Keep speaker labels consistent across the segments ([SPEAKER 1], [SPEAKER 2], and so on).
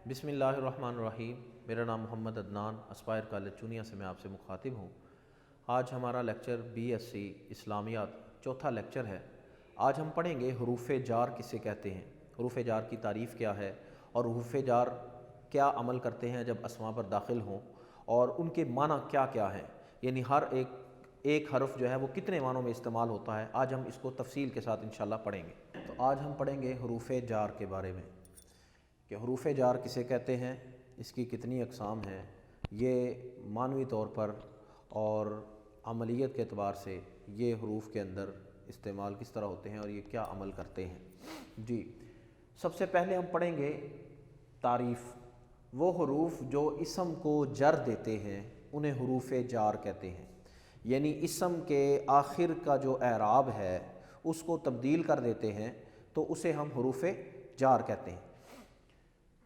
[SPEAKER 1] بسم اللہ الرحمن الرحیم۔ میرا نام محمد عدنان اسپائر کالج چونیا سے میں آپ سے مخاطب ہوں۔ آج ہمارا لیکچر BSc اسلامیات چوتھا لیکچر ہے۔ آج ہم پڑھیں گے حروف جار کسے کہتے ہیں، حروف جار کی تعریف کیا ہے اور حروف جار کیا عمل کرتے ہیں جب اسماء پر داخل ہوں اور ان کے معنی کیا کیا ہیں، یعنی ہر ایک حرف جو ہے وہ کتنے معنوں میں استعمال ہوتا ہے۔ آج ہم اس کو تفصیل کے ساتھ انشاءاللہ پڑھیں گے۔ تو آج ہم پڑھیں گے حروف جار کے بارے میں کہ حروف جار کسے کہتے ہیں، اس کی کتنی اقسام ہیں، یہ معنوی طور پر اور عملیت کے اعتبار سے یہ حروف کے اندر استعمال کس طرح ہوتے ہیں اور یہ کیا عمل کرتے ہیں۔ جی، سب سے پہلے ہم پڑھیں گے تعریف۔ وہ حروف جو اسم کو جر دیتے ہیں انہیں حروف جار کہتے ہیں، یعنی اسم کے آخر کا جو اعراب ہے اس کو تبدیل کر دیتے ہیں تو اسے ہم حروف جار کہتے ہیں۔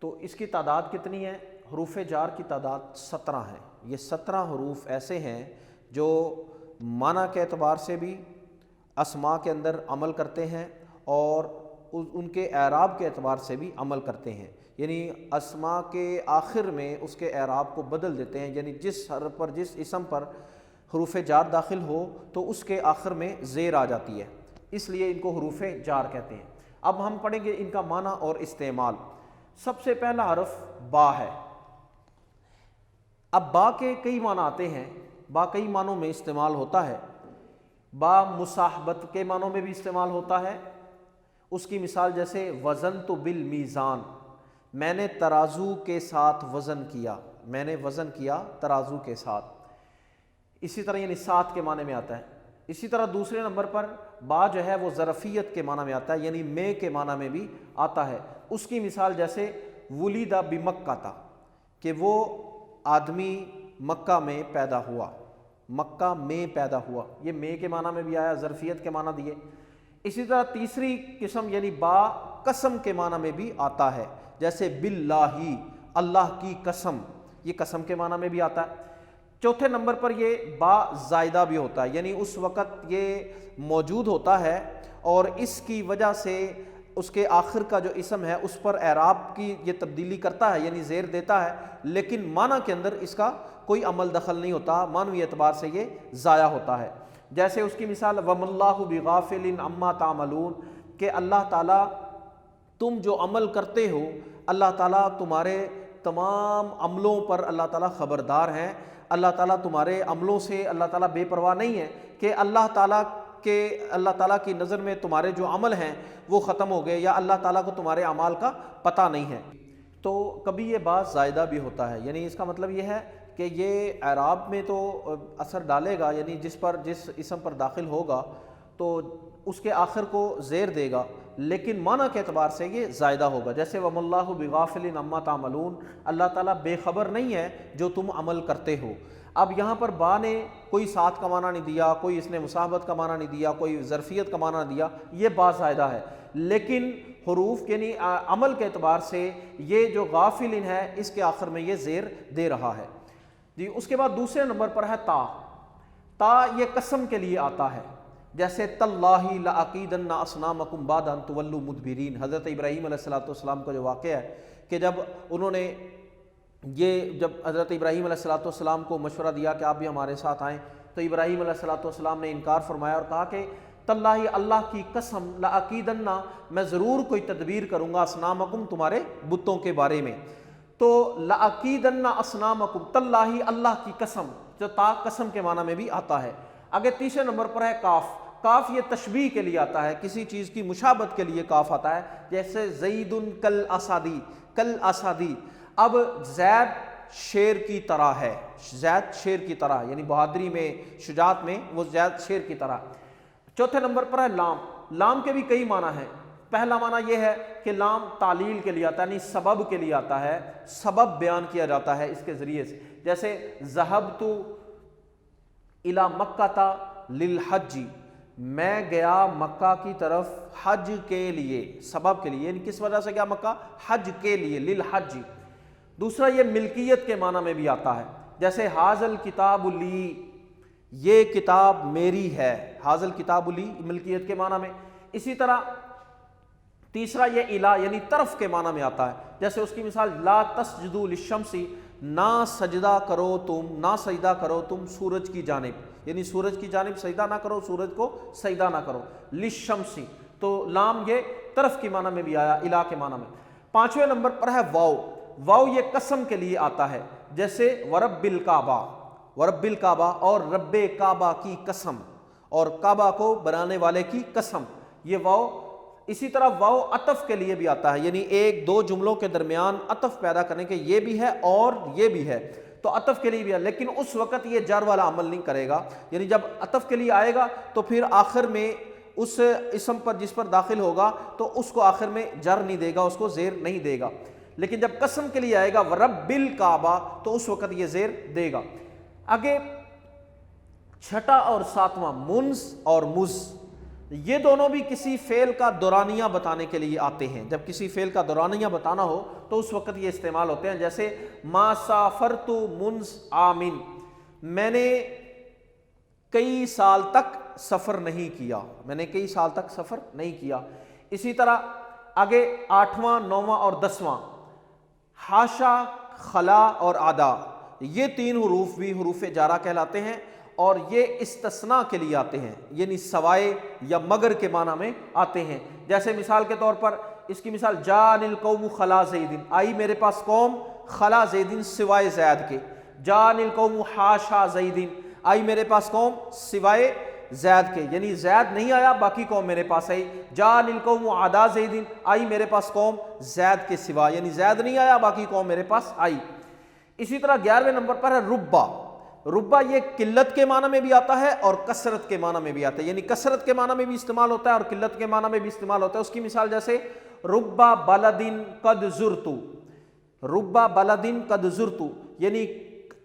[SPEAKER 1] تو اس کی تعداد کتنی ہے؟ حروف جار کی تعداد 17 ہے۔ یہ 17 حروف ایسے ہیں جو معنی کے اعتبار سے بھی اسماء کے اندر عمل کرتے ہیں اور ان کے اعراب کے اعتبار سے بھی عمل کرتے ہیں، یعنی اسماء کے آخر میں اس کے اعراب کو بدل دیتے ہیں، یعنی جس حرف پر جس اسم پر حروف جار داخل ہو تو اس کے آخر میں زیر آ جاتی ہے، اس لیے ان کو حروف جار کہتے ہیں۔ اب ہم پڑھیں گے ان کا معنی اور استعمال۔ سب سے پہلا حرف با ہے۔ اب با کے کئی معنی آتے ہیں، با کئی معنوں میں استعمال ہوتا ہے۔ با مصاحبت کے معنوں میں بھی استعمال ہوتا ہے۔ اس کی مثال جیسے وزنت بالمیزان، میں نے ترازو کے ساتھ وزن کیا، میں نے وزن کیا ترازو کے ساتھ، اسی طرح یعنی ساتھ کے معنی میں آتا ہے۔ اسی طرح دوسرے نمبر پر با جو ہے وہ ظرفیت کے معنی میں آتا ہے، یعنی میں کے معنی میں بھی آتا ہے۔ اس کی مثال جیسے ولید بمکہ تھا کہ وہ آدمی مکہ میں پیدا ہوا، مکہ میں پیدا ہوا، یہ میں کے معنی میں بھی آیا، ظرفیت کے معنی دیے۔ اسی طرح تیسری قسم یعنی با قسم کے معنی میں بھی آتا ہے، جیسے باللہ، اللہ کی قسم، یہ قسم کے معنی میں بھی آتا ہے۔ چوتھے نمبر پر یہ با زائدہ بھی ہوتا ہے، یعنی اس وقت یہ موجود ہوتا ہے اور اس کی وجہ سے اس کے آخر کا جو اسم ہے اس پر اعراب کی یہ تبدیلی کرتا ہے، یعنی زیر دیتا ہے، لیکن معنی کے اندر اس کا کوئی عمل دخل نہیں ہوتا، معنوی اعتبار سے یہ ضائع ہوتا ہے۔ جیسے اس کی مثال وَمَا اللَّهُ بِغَافِلٍ عَمَّا تَعْمَلُونَ، کہ اللہ تعالیٰ تم جو عمل کرتے ہو، اللہ تعالیٰ تمہارے تمام عملوں پر اللہ تعالیٰ خبردار ہیں، اللہ تعالیٰ تمہارے عملوں سے اللہ تعالیٰ بے پرواہ نہیں ہے کہ اللہ تعالیٰ کی نظر میں تمہارے جو عمل ہیں وہ ختم ہو گئے یا اللہ تعالیٰ کو تمہارے اعمال کا پتہ نہیں ہے۔ تو کبھی یہ بات زائدہ بھی ہوتا ہے، یعنی اس کا مطلب یہ ہے کہ یہ اعراب میں تو اثر ڈالے گا، یعنی جس اسم پر داخل ہوگا تو اس کے آخر کو زیر دے گا، لیکن معنی کے اعتبار سے یہ زائدہ ہوگا، جیسے وَمَا اللَّهُ بِغَافِلٍ عَمَّا تَعْمَلُونَ، اللہ تعالیٰ بے خبر نہیں ہے جو تم عمل کرتے ہو۔ اب یہاں پر با نے کوئی ساتھ کا معنی نہیں دیا، کوئی اس نے مصاحبت کا معنی نہیں دیا، کوئی ظرفیت کا معنی نہیں دیا، یہ با زائدہ ہے، لیکن حروف یعنی عمل کے اعتبار سے یہ جو غافلن ہے اس کے آخر میں یہ زیر دے رہا ہے۔ جی، اس کے بعد دوسرے نمبر پر ہے تا۔ تا یہ قسم کے لیے آتا ہے، جیسے تاللہ لأکیدن اصنامکم بعد ان تولوا مدبرین، حضرت ابراہیم علیہ السلام کا جو واقعہ ہے کہ جب حضرت ابراہیم علیہ السلام کو مشورہ دیا کہ آپ بھی ہمارے ساتھ آئیں، تو ابراہیم علیہ السلام نے انکار فرمایا اور کہا کہ تاللہ، اللہ کی قسم، لأکیدن، میں ضرور کوئی تدبیر کروں گا، اصنامکم، تمہارے بتوں کے بارے میں۔ تو لأکیدن اصنامکم، تاللہ، اللہ کی قسم، جو تا قسم کے معنی میں بھی آتا ہے۔ آگے تیسرے نمبر پر ہے کاف۔ کاف یہ تشبیہ کے لیے آتا ہے، کسی چیز کی مشابہت کے لیے کاف آتا ہے، جیسے زید کالاسدی، کالاسدی، اب زید شیر کی طرح ہے، زید شیر کی طرح، یعنی بہادری میں، شجاعت میں وہ زید شیر کی طرح۔ چوتھے نمبر پر ہے لام۔ لام کے بھی کئی معنی ہیں۔ پہلا معنی یہ ہے کہ لام تعلیل کے لیے آتا ہے، یعنی سبب کے لیے آتا ہے، سبب بیان کیا جاتا ہے اس کے ذریعے سے، جیسے ذہبت الی مکہ للحج، میں گیا مکہ کی طرف حج کے لیے، سبب کے لیے، یعنی کس وجہ سے گیا مکہ؟ حج کے لیے، للحج۔ دوسرا یہ ملکیت کے معنی میں بھی آتا ہے، جیسے حاذا الکتاب لی، یہ کتاب میری ہے، حاذا الکتاب لی، ملکیت کے معنی میں۔ اسی طرح تیسرا یہ الہ یعنی طرف کے معنی میں آتا ہے، جیسے اس کی مثال لا تسجدوا للشمس، نہ سجدہ کرو تم سورج کی جانب، یعنی سورج کی جانب سجدہ نہ کرو، سورج کو سجدہ نہ کرو. للشمس تو لام یہ طرف کی معنی میں بھی آیا، الہ کے معنی میں. 5ویں نمبر پر ہے واو. واو یہ قسم کے لیے آتا ہے، جیسے ورب الکعبہ اور رب کعبہ کی قسم، اور کعبہ کو بنانے والے کی قسم، یہ واو. اسی طرح واو عطف کے لیے بھی آتا ہے، یعنی ایک دو جملوں کے درمیان عطف پیدا کرنے کے، یہ بھی ہے اور یہ بھی ہے تو عطف کے لیے بھی ہے، لیکن اس وقت یہ جر والا عمل نہیں کرے گا. یعنی جب عطف کے لیے آئے گا تو پھر آخر میں اس اسم پر جس پر داخل ہوگا تو اس کو آخر میں جر نہیں دے گا، اس کو زیر نہیں دے گا. لیکن جب قسم کے لیے آئے گا ورب الکعبہ تو اس وقت یہ زیر دے گا. آگے 6واں اور 7واں منز اور مز، یہ دونوں بھی کسی فعل کا دورانیہ بتانے کے لیے آتے ہیں. جب کسی فعل کا دورانیہ بتانا ہو تو اس وقت یہ استعمال ہوتے ہیں، جیسے ما سافرت منز عامن، میں نے کئی سال تک سفر نہیں کیا. اسی طرح آگے 8واں 9واں اور 10واں حاشا، خلا اور عدا، یہ 3 حروف بھی حروف جارہ کہلاتے ہیں اور یہ استثناء کے لیے آتے ہیں، یعنی سوائے یا مگر کے معنی میں آتے ہیں. جیسے مثال کے طور پر اس کی مثال جان القوم خلا زید، آئی میرے پاس قوم خلا زید سوائے زید کے. جان القوم حاشا زید، آئی میرے پاس قوم سوائے زید کے، یعنی زید نہیں آیا باقی قوم میرے پاس آئی. جان القوم عدا زید، آئی میرے پاس قوم زید کے سوا، یعنی زید نہیں آیا باقی قوم میرے پاس آئی. اسی طرح 11ویں نمبر پر ہے ربا یہ قلت کے معنی میں بھی آتا ہے اور کثرت کے معنی میں بھی آتا ہے، یعنی کثرت کے معنی میں بھی استعمال ہوتا ہے اور قلت کے معنی میں بھی استعمال ہوتا ہے. اس کی مثال جیسے ربا بلدن قد زرتو، یعنی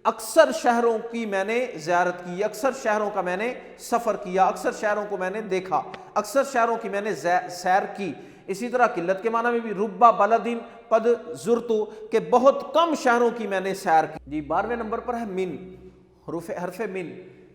[SPEAKER 1] اکثر شہروں کی میں نے زیارت کی، اکثر شہروں کا میں نے سفر کیا، اکثر شہروں کو میں نے دیکھا، اکثر شہروں کی میں نے سیر کی. اسی طرح قلت کے معنی میں بھی ربا بلدن قد زرتو کہ بہت کم شہروں کی میں نے سیر کی. 12ویں نمبر پر ہے من، حرف من.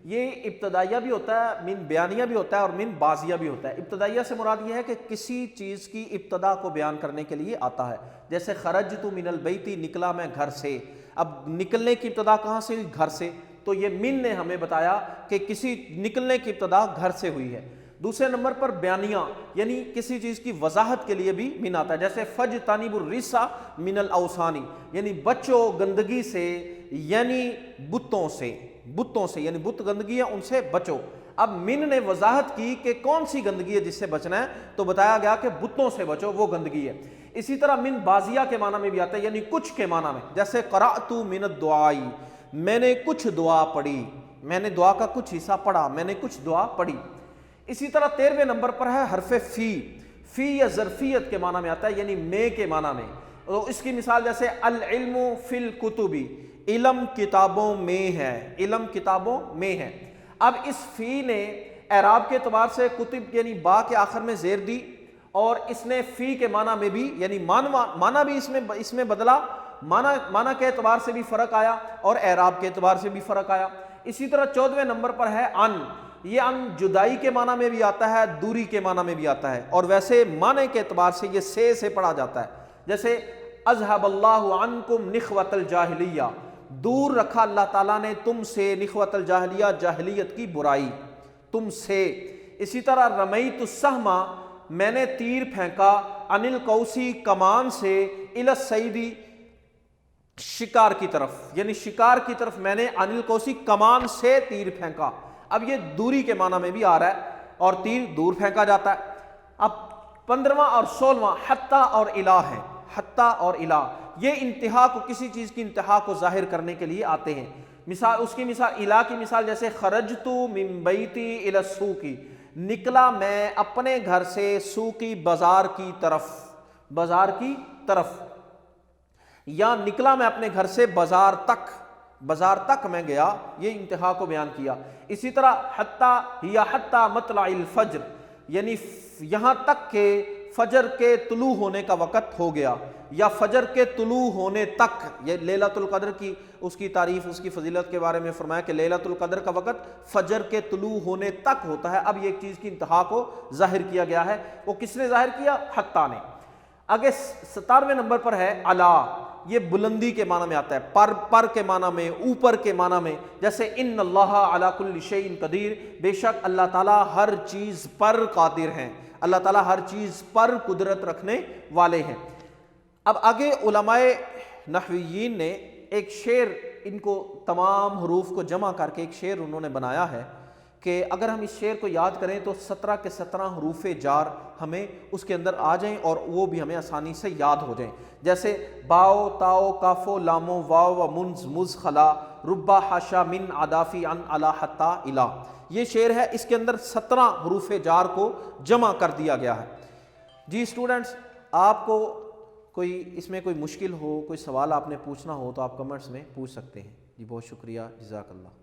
[SPEAKER 1] یہ ابتدائیہ بھی ہوتا ہے، من بیانیہ بھی ہوتا ہے اور من بازیہ بھی ہوتا ہے. ابتدائیہ سے مراد یہ ہے کہ کسی چیز کی ابتدا کو بیان کرنے کے لیے آتا ہے، جیسے خرجت من البیت، نکلا میں گھر سے. اب نکلنے کی ابتدا کہاں سے ہوئی؟ گھر سے. تو یہ من نے ہمیں بتایا کہ کسی نکلنے کی ابتدا گھر سے ہوئی ہے. دوسرے نمبر پر بیانیہ، یعنی کسی چیز کی وضاحت کے لیے بھی من آتا ہے، جیسے فجتنبوا الرجس من الاوثان، یعنی بچو گندگی سے، یعنی بتوں سے، یعنی بت گندگی ہے ان سے بچو. اب من نے وضاحت کی کہ کون سی گندگی ہے جس سے بچنا ہے، تو بتایا گیا کہ بتوں سے بچو، وہ گندگی ہے. اسی طرح من بازیہ کے معنی میں بھی آتا ہے، یعنی کچھ کے معنی میں، جیسے قرأت من الدعاء، میں نے کچھ دعا پڑھی، میں نے دعا کا کچھ حصہ پڑھا، میں نے کچھ دعا پڑھی. اسی طرح 13ویں نمبر پر ہے حرف فی یا ظرفیت کے معنی میں آتا ہے، یعنی میں کے معنی میں. تو اس کی مثال جیسے العلم فی الکتب، علم کتابوں میں ہے، علم کتابوں میں ہے. اب اس فی نے اعراب کے اعتبار سے کتب یعنی با کے آخر میں زیر دی، اور اس نے فی کے معنی میں بھی، یعنی معنی بھی اس میں بدلا، معنی کے اعتبار سے بھی فرق آیا اور اعراب کے اعتبار سے بھی فرق آیا. اسی طرح 14ویں نمبر پر ہے ان. یہ ان جدائی کے معنی میں بھی آتا ہے، دوری کے معنی میں بھی آتا ہے، اور ویسے معنی کے اعتبار سے یہ سے پڑھا جاتا ہے. جیسے اذهب اللہ عنکم نخوۃ الجاہلیہ، دور رکھا اللہ تعالیٰ نے تم سے نخوۃ الجاہلیہ، جاہلیت کی برائی، تم سے. اسی طرح رمیت السہم، میں نے تیر پھینکا، عن القوسی، کمان سے، الی الصید، شکار کی طرف، یعنی شکار کی طرف میں نے عن القوسی، کمان سے تیر پھینکا. اب یہ دوری کے معنی میں بھی آ رہا ہے اور تیر دور پھینکا جاتا ہے. اب 15واں اور 16واں حتی اور الہ ہے. حتی اور الہ یہ انتہا کو، کسی چیز کی انتہا کو ظاہر کرنے کے لیے آتے ہیں. مثال، اس کی مثال الہ کی مثال جیسے خرجت من بیتی الی السوق، نکلا میں اپنے گھر سے سوقی، بازار کی طرف، یا نکلا میں اپنے گھر سے بازار تک میں گیا، یہ انتہا کو بیان کیا. اسی طرح حتی یا حتی مطلع الفجر، یعنی یہاں تک کہ فجر کے طلوع ہونے کا وقت ہو گیا، یا فجر کے طلوع ہونے تک. یہ لیلۃ القدر کی اس کی تعریف، اس کی فضیلت کے بارے میں فرمایا کہ لیلۃ القدر کا وقت فجر کے طلوع ہونے تک ہوتا ہے. اب یہ ایک چیز کی انتہا کو ظاہر کیا گیا ہے، وہ کس نے ظاہر کیا؟ حتی نے. آگے 17ویں نمبر پر ہے علا، یہ بلندی کے معنی میں آتا ہے، پر کے معنی میں، اوپر کے معنی میں، جیسے ان اللہ علی کل شیء قدیر، بے شک اللہ تعالیٰ ہر چیز پر قادر ہیں، اللہ تعالیٰ ہر چیز پر قدرت رکھنے والے ہیں۔ اب آگے علماء نحویین نے ایک شعر، ان کو تمام حروف کو جمع کر کے ایک شعر انہوں نے بنایا ہے کہ اگر ہم اس شعر کو یاد کریں تو 17 کے 17 حروف جار ہمیں اس کے اندر آ جائیں اور وہ بھی ہمیں آسانی سے یاد ہو جائیں، جیسے باؤ تاؤ کافو لامو واو و منز مز خلا ربا حاشا من عدافی ان علا حتا الا، یہ شعر ہے، اس کے اندر 17 حروف جار کو جمع کر دیا گیا ہے۔ جی اسٹوڈنٹس، آپ کو کوئی اس میں کوئی مشکل ہو، کوئی سوال آپ نے پوچھنا ہو تو آپ کمنٹس میں پوچھ سکتے ہیں۔ جی بہت شکریہ، جزاک اللہ۔